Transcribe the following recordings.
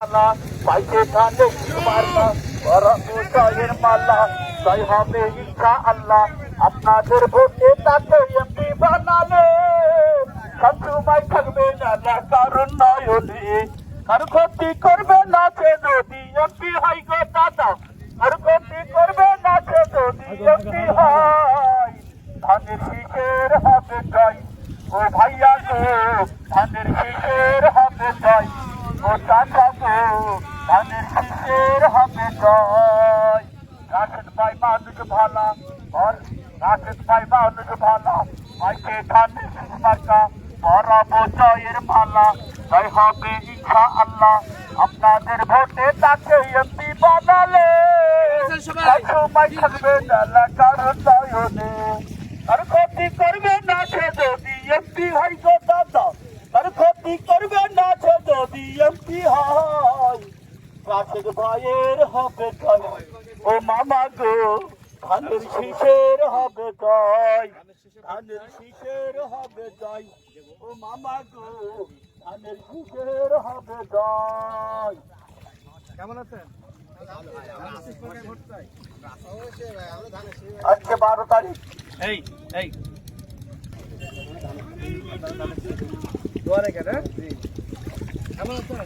পাইতে ধানে মার্কা বড় মালা তাই হবে ইনশাআল্লাহ আপনাদের ভোটে তাকে এমপি বানালে সবসময় থাকবে না কারণ নয়নে আর ক্ষতি করবে না সে নদী এমপি হয় গো দাদা আর ক্ষতি করবে না সে নদী এমপি হয় ধানের শীষের হবে জয় ও ভাইয়া গো ধানের শীষের হবে জয় ও চাচা গো ধানের শীষের হবে জয় রাশেদ ভাই মানুষ ভালা और রাশেদ ভাই মানুষ ভালা মাইকে ধানের শীষ মার্কা বরাবো জয়ের মালা তাই হবে ইনশাআল্লাহ আপনাদের ভোটে তাকে এমপি বানালে সবাই থাকবে না কারণ নয়নে আর ক্ষতি করবে না সে যদি এমপি হয় গো দাদা আর ক্ষতি করবে না সে যদি এমপি হয় রাশেদ ভাইয়ের হবে জয় ও মামা গো ধানের শীষের হবে জয় ধানের শীষের হবে জয় ও মামা গো ধানের শীষের হবে জয়। কেমন আছেন? আজকে 12 তারিখ এই এই দুয়ারে কেন? কেমন আছেন?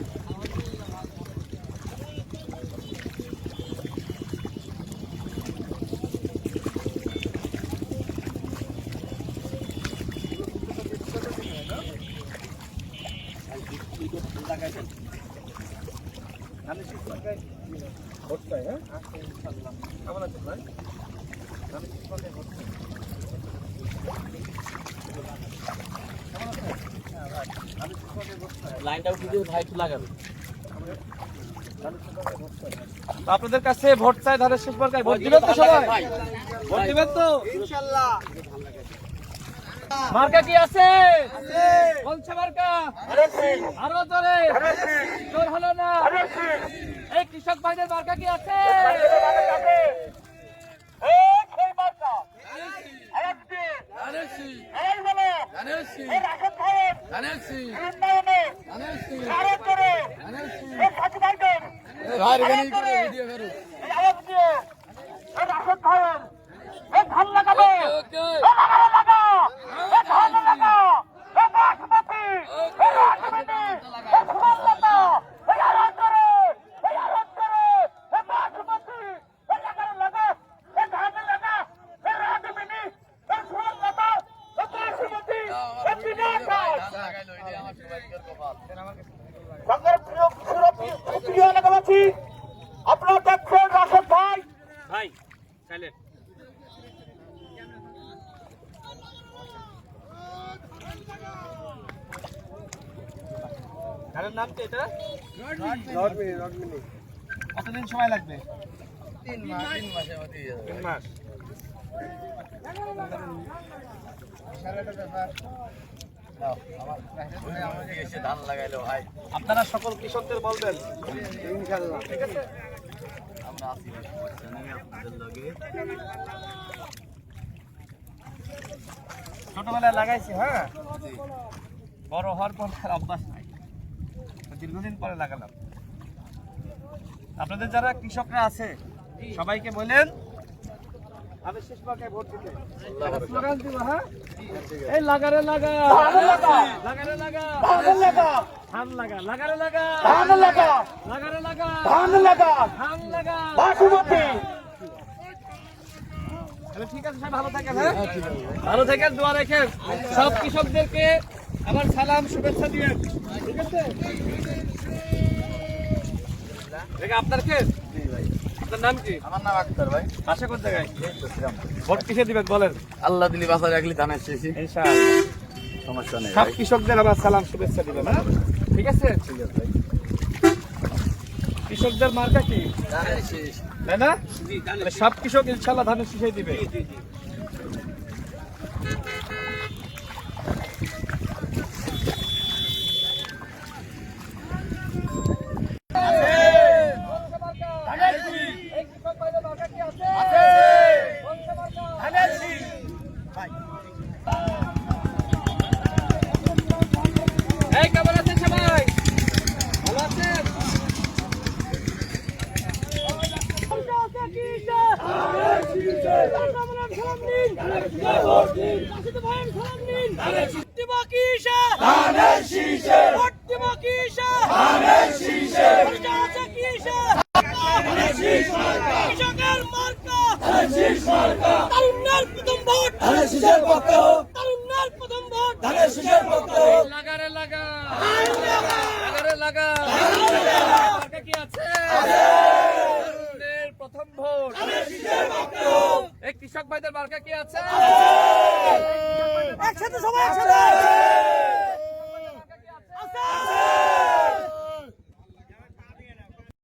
আপনাদের কাছে ভোট চাই ধানের শীষ মার্কায় ভোট দিবেন তো সবাই? ভোট দিবেন তো ইনশাআল্লাহ। মার্কা কি আছে? বলছে মার্কা আরো জোরে জোর হলো না। এই কৃষক ভাইদের মার্কা কি আছে? আপনারা দেখছেন রাশেদ ভাই ভাই সাইলেন্ট কারণ নাম কি এটা? রডমিনি। কতদিন সময় লাগবে? 3 মাসের মধ্যে 3 মাস। আপনারা সকল কৃষকদের বলবেন ইনশাআল্লাহ, ঠিক আছে? আমরা আছি আপনাদের লগে। ছোটবেলায় লাগাইছি, হ্যাঁ, বড় হওয়ার পর অভ্যাস নাই, দীর্ঘদিন পরে লাগালাম। আপনাদের যারা কৃষকরা আছে সবাইকে বলেন আমি শেষ মার্কায় ভোট দিতে। স্লোগান দিব, হ্যাঁ, এই লাগারে লাগা লাগারে লাগা ধান লাগা লাগারে লাগা ধান লাগা লাগারে লাগা ধান লাগা ধান লাগা বাসুমতি। ঠিক আছে, সবাই ভালো থাকেন, হ্যাঁ, ভালো থাকেন, দোয়া রাখেন। সব কৃষকদেরকে আমার সালাম শুভেচ্ছা দিবেন, ঠিক আছে? আপনার কে? আপনার নাম কি? আমার নাম আক্তার ভাই। আশা কোন জায়গায়? ভোট কিসে দিবেন বলেন? আল্লাহ দিলি বাঁচা রাখলি ধানের শেষে ইনশাআল্লাহ, সমস্যা নেই। সব কৃষকদের আমার সালাম শুভেচ্ছা দিবেন, হ্যাঁ, ঠিক আছে? ঠিক আছে ভাই। কৃষকদের মার্কা কি? ধানের শেষ। তাই না? তাহলে সব কৃষক ইনশাআল্লাহ ধানের শীষই দিবে। এই কেমন আছেন সবাই? ভালো আছেন? চাষিদের ভাইয়ের সালাম নিন। ভোট দিব কিসে? ধানের শীষে। ভোট দিব কিসে? ধানের শীষে। প্রচার আছে কিসে? ধানের শীষ মার্কা। কৃষকের মার্কা। ধানের শীষ মার্কা। তারুণ্যের প্রথম ভোট ধানের শীষের পক্ষে হোক। তারুণ্যের প্রথম ভোট ধানের শীষের পক্ষে হোক। লাগারে লাগা। লাগারে লাগা। মার্কা কি আছে? তারুণ্যের প্রথম ভোট ধানের শীষের পক্ষে হোক। এই কৃষক ভাইদের মার্কা কি আছে? একসাথে সবাই একসাথে।